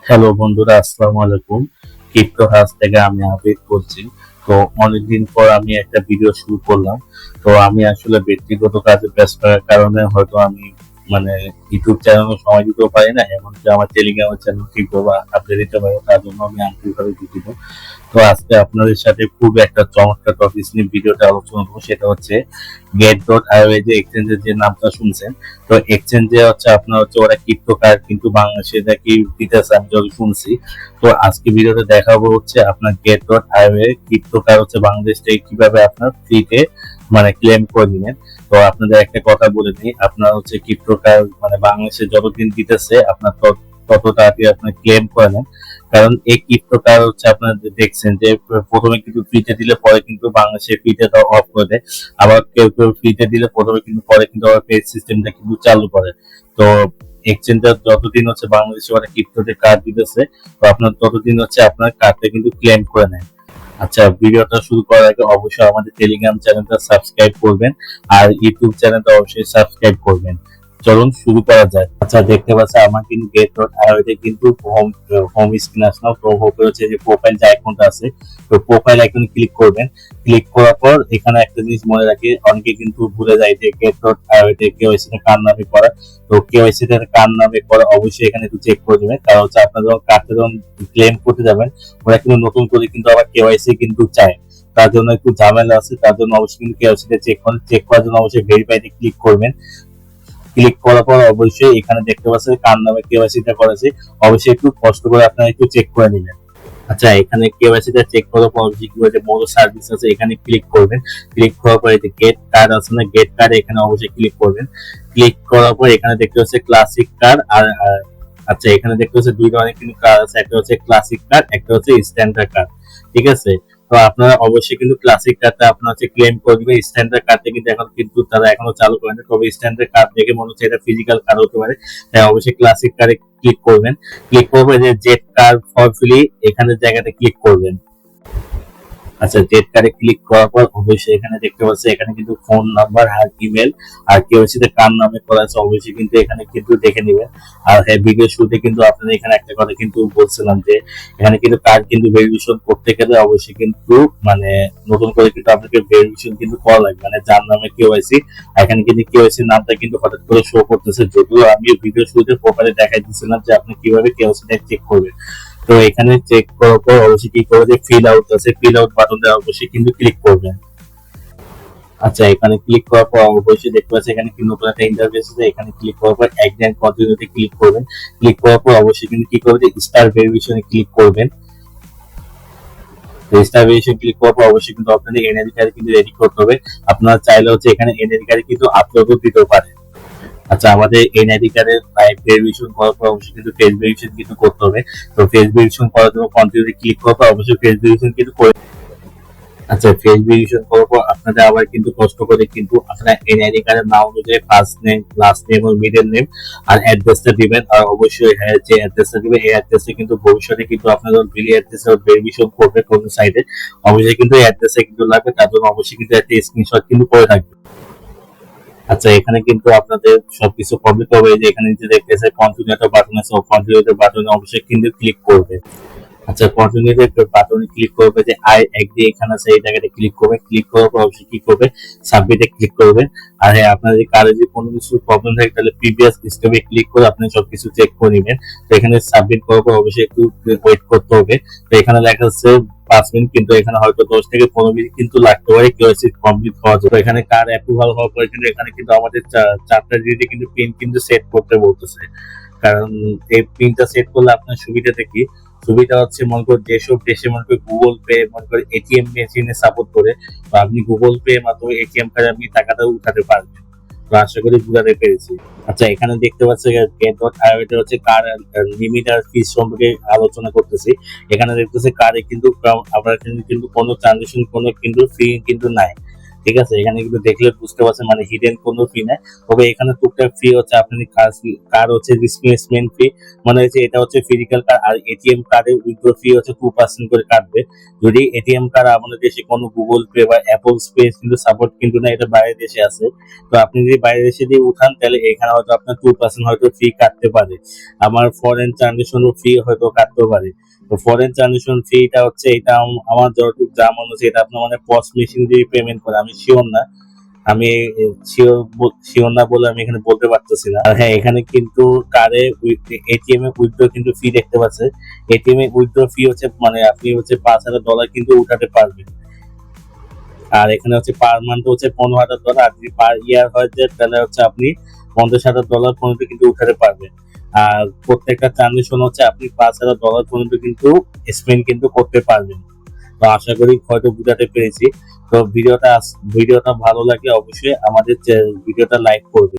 Hello বন্ধুরা, আসসালামু আলাইকুম। ক্রিপ্টো হাউস থেকে আমি আবিদ বলছি। তো অনেকদিন পর আমি একটা ভিডিও শুরু করলাম। তো আমি আসলে ব্যক্তিগত কাজে ব্যস্ত থাকার কারণে হয়তো আমি মানে ইউটিউব চ্যানেলে সময় দিতেও পারি না, এমনকি আমার টেলিগ্রামের চ্যানেল ঠিকভাবে আপডেট দিতে পারি না। তার জন্য আমি আন্তরিকভাবে দুঃখিত। তো আজকে আপনাদের সাথে খুব একটা চমৎকার টপিক নিয়ে ভিডিওটা আলোচনা করবো, সেটা হচ্ছে get.io যে এক্সচেঞ্জের যে নামটা শুনছেন। তো এক্সচেঞ্জে হচ্ছে আপনার হচ্ছে ওরা ক্রিপ্টো কার্ড কিন্তু বাংলাদেশে নাকি দিতেছে, আমি যখন শুনছি। তো আজকে ভিডিওতে দেখাবো হচ্ছে আপনার get.io এর ক্রিপ্টো কার্ড হচ্ছে বাংলাদেশ থেকে কিভাবে আপনার ফ্রিতে মানে ক্লেম করে নিবেন। তো আপনাদের একটা কথা বলে দিই, আপনার হচ্ছে ক্রিপ্টো কার্ড মানে বাংলাদেশে যতদিন দিতেছে আপনার তত তাড়াতাড়ি আপনার ক্লেম করে নেন। কারণ এই ক্রিপ্টো কার্ড হচ্ছে আপনারা দেখছেন যে প্রথমে কিন্তু ফ্রিতে দিলে পরে কিন্তু বাংলাদেশে ফ্রিতে অফ করে দেয়। আবার কেউ কেউ ফ্রিতে দিলে প্রথমে কিন্তু পরে কিন্তু আবার পেড সিস্টেমটা কিন্তু চালু করে। তো এক্সচেঞ্জার যতদিন হচ্ছে বাংলাদেশে ওরা ক্রিপ্টোতে কার্ড দিতেছে, তো আপনার ততদিন হচ্ছে আপনার কার্ডটা কিন্তু ক্লেম করে নেয়। আচ্ছা, ভিডিওটা শুরু করার আগে অবশ্যই আমাদের টেলিগ্রাম চ্যানেলটা সাবস্ক্রাইব করবেন আর ইউটিউব চ্যানেলটা অবশ্যই সাবস্ক্রাইব করবেন। চলুন শুরু করা যাক। আচ্ছা, দেখতে পাচ্ছেন আমার কিন্তু get.io তে কিন্তু হোম স্ক্রিন আসলো। তো হোপে হচ্ছে যে প্রোফাইল যে আইকনটা আছে, তো প্রোফাইল আইকনে ক্লিক করবেন। ক্লিক করার পর এখানে একটা জিনিস মনে রাখি, অনেকে কিন্তু ভুলে যায় যে get.io তে কেওয়াইসি টা কার নামে করা। তো কেওয়াইসি টা কার নামে করা অবশ্যই এখানে একটু চেক করে নেবেন, কারণ হচ্ছে আপনারা যখন কার্ডটা যখন ক্লেম করতে যাবেন ওরা কিন্তু নতুন করে কিন্তু আবার কেওয়াইসি কিন্তু চায়। তার জন্য একটু ঝামেলা আছে, তার জন্য অবশ্যই কিন্তু কেওয়াইসি টা চেক করেন। চেক করার জন্য অবশ্যই ভেরিফাইতে ক্লিক করবেন। ক্লিক করার পর অবশ্যই এখানে দেখতে পাচ্ছেন কার নামে কেওয়াইসি টা করেছে, অবশ্যই একটু কষ্ট করে আপনারা একটু চেক করে নেবেন। আচ্ছা, এখানে কেওয়াইসি টা চেক করার পর অবশ্যই কি যে মোর সার্ভিস আছে এখানে ক্লিক করবেন। ক্লিক করার পর এই যে গেট কার্ড আছে না, গেট কার্ড এখানে অবশ্যই ক্লিক করবেন। ক্লিক করার পর এখানে দেখতে পাচ্ছেন ক্লাসিক কার্ড আর আচ্ছা, এখানে দেখতে পাচ্ছেন দুই ধরনের কিন্তু কার্ড আছে, একটা হচ্ছে ক্লাসিক কার্ড, একটা হচ্ছে স্ট্যান্ডার্ড কার্ড। ঠিক আছে, তো আপনারা অবশ্যই কিন্তু ক্লাসিক কার্ডটা আপনার হচ্ছে ক্লেম করে দিবেন। স্ট্যান্ডার্ড কার্ডটা কিন্তু এখন কিন্তু তারা এখনো চালু করেনি, তবে স্ট্যান্ডার্ড কার্ড দেখে মনে হচ্ছে এটা ফিজিক্যাল কার্ড হতে পারে। তাই অবশ্যই ক্লাসিক কার্ডে ক্লিক করবেন। ক্লিক করবে যে জেট কার্ড ফর ফ্রি এখানে জায়গাতে ক্লিক করবেন। আচ্ছা, জেট কার্ডে ক্লিক করার পর অবশ্যই এখানে দেখতে পাচ্ছেন এখানে কিন্তু ফোন নাম্বার আর ইমেল আর কেওয়াইসি তে কার নামে করা আছে অবশ্যই কিন্তু এখানে কিন্তু দেখে নেবেন। আর হ্যাঁ, ভিডিও শুরুতে কিন্তু আপনাদের এখানে একটা কথা কিন্তু বলছিলাম যে এখানে কিন্তু কার্ড কিন্তু ভেরিফিকেশন করতে গেলে অবশ্যই কিন্তু মানে নতুন করে কিন্তু আপনাকে ভেরিফিকেশন কিন্তু করা লাগবে, মানে যার নামে কেওয়াইসি। এখানে কিন্তু কেওয়াইসি নামটা কিন্তু হঠাৎ করে শো করতেছে, যদিও আমি ভিডিও শুরুতে প্রোফাইলে দেখাই দিচ্ছিলাম যে আপনি কিভাবে কেওয়াইসি টা চেক করবেন। তো এখানে চেক করার পর অবশ্যই কি করবে যে ফিল আউট আছে, ফিল আউট বাটনে অবশ্যই কিন্তু ক্লিক করবেন। আচ্ছা, এখানে ক্লিক করার পর অবশ্যই দেখতে পাচ্ছেন এখানে কিন্তু নতুন একটা ইন্টারফেস আছে, এখানে ক্লিক করার পর এগ্রি কন্টিনিউতে ক্লিক করবেন। ক্লিক করার পর অবশ্যই কিন্তু কি করবে স্টার ভেরিফিকেশনে ক্লিক করবেন। স্টার ভেরিফিকেশন ক্লিক করার পর অবশ্যই কিন্তু আপনাদের এনআইডি কার্ড কিন্তু রেডি করতে হবে। আপনারা চাইলে হচ্ছে এখানে এনআইডি কার্ড কিন্তু আপলোডও দিতে পারেন। আচ্ছা, আমাদের এনআইডি কার্ডের লাইভ ভেরিফিকেশন করার পর অবশ্যই কিন্তু ফেস ভেরিফিকেশন কিন্তু করতে হবে। তো ফেস ভেরিফিকেশন করার জন্য কন্টিনিউতে ক্লিক করার পর অবশ্যই ফেস ভেরিফিকেশন কিন্তু করে। আচ্ছা, ফেস ভেরিফিকেশন করার পর আপনাদের আবার কিন্তু কষ্ট করে কিন্তু আপনারা এনআইডি কার্ডের নাম অনুযায়ী ফার্স্ট নেম, লাস্ট নেম এবং মিডল নেম আর অ্যাড্রেসটা দিবেন। আর অবশ্যই হ্যাঁ, যে অ্যাড্রেসটা দিবেন এই অ্যাড্রেসে কিন্তু ভবিষ্যতে কিন্তু আপনাদের বিলি অ্যাড্রেসে ভেরিফিকেশন করবে কোন সাইটে, অবশ্যই কিন্তু অ্যাড্রেসে কিন্তু লাগবে। তার জন্য অবশ্যই কিন্তু একটা স্ক্রিনশট কিন্তু করে রাখবেন। আচ্ছা, এখানে কিন্তু আপনাদের সবকিছু কমপ্লিট হবে। এই যে এখানে যে দেখতেছে কন্টিনিউ একটা বাটন আছে, কন্টিনিউ বাটনে অবশ্যই কিন্তু ক্লিক করবে। আচ্ছা, কন্টিনিউ বাটনে ক্লিক করবে, যে আই এগ্রি এখানে আছে এই জায়গাতে ক্লিক করবে। ক্লিক করার পর অবশ্যই কি করবে সাবমিটে ক্লিক করবে। আর হ্যাঁ, আপনার যদি কারো যদি কোনো কিছু প্রবলেম থাকে তাহলে প্রিভিয়াস স্টেপে ক্লিক করে আপনি সবকিছু চেক করে নেবেন। তো এখানে সাবমিট করার পর অবশ্যই একটু ওয়েট করতে হবে। তো এখানে লেখা আছে 5 মিনিট, কিন্তু এখানে হয়তো 10 থেকে 15 মিনিট কিন্তু লাগতে পারে কেওয়াইসি কমপ্লিট হওয়ার জন্য। তো এখানে কার্ড অ্যাপ্রুভাল হওয়ার পরে কিন্তু এখানে কিন্তু আমাদের চারটা ডিজিটে কিন্তু পিন কিন্তু সেট করতে বলতেছে। কারণ এই পিনটা সেট করলে আপনার সুবিধাটা কি, সুবিধা হচ্ছে মনে করেন যেসব দেশে মনে করেন গুগল পে মনে করেন এটিএম মেশিনে সাপোর্ট করে, তো আপনি গুগল পে মাধ্যমে এটিএম কার্ডে আপনি টাকাটা উঠাতে পারবেন। তো আশা করি বুঝাতে পেরেছি। আচ্ছা, এখানে দেখতে পাচ্ছি get.io তে হচ্ছে কার লিমিট আর ফিস সম্পর্কে আলোচনা করতেছি। এখানে দেখতেছি কারে কিন্তু আপনার কিন্তু কোনো ট্রানজাকশন কোনো কিন্তু ফি কিন্তু নাই। ঠিক আছে, এখানে কিন্তু দেখলে বুঝতে পারছেন মানে হিডেন কোনো ফি নাই। তবে এখানে টুকটাক ফি হচ্ছে আপনি কার হচ্ছে রিপ্লেসমেন্ট ফি, মানে হচ্ছে এটা হচ্ছে ফিজিক্যাল কার্ড, আর এটিএম কার্ডের উইথড্র ফি হচ্ছে 2% করে কাটবে। যদি এটিএম কার্ড আমাদের দেশে কোনো গুগল পে বা অ্যাপল পে কিন্তু সাপোর্ট কিন্তু না, এটা বাইরের দেশে আছে। তো আপনি যদি বাইরের দেশে দিয়ে উঠান তাহলে এখানে হয়তো আপনার 2% হয়তো ফি কাটতে পারে। আমার ফরেন ট্রানজেকশন ফি হয়তো কাটতেও পারে। তো ফরেন ট্রানজেকশন ফিটা হচ্ছে এটা আমার যতটুকু যা মনে হচ্ছে এটা আপনার মানে পস মেশিন দিয়ে পেমেন্ট করে, আমি শিওর না। আমি শিওর না বলে আমি এখানে বলতে পারতেছি না। আর হ্যাঁ, এখানে কিন্তু কারে এটিএম এ উইথড্র কিন্তু ফি দেখতে পাচ্ছেন। এটিএম এ উইথড্র ফি হচ্ছে মানে আপনি হচ্ছে $5,000 কিন্তু উঠাতে পারবেন। আর এখানে হচ্ছে পার মান্থ হচ্ছে $15,000, আর যদি পার ইয়ার হয় যে তাহলে হচ্ছে আপনি $50,000 পর্যন্ত কিন্তু উঠাতে পারবেন। আর প্রত্যেকটা ট্রানজেকশন হচ্ছে আপনি $5,000 পর্যন্ত কিন্তু স্পেন্ড কিন্তু করতে পারবেন। তো আশা করি হয়তো বুঝাতে পেরেছি। তো ভিডিওটা ভালো লাগলে অবশ্যই আমাদের ভিডিওটা লাইক করবে।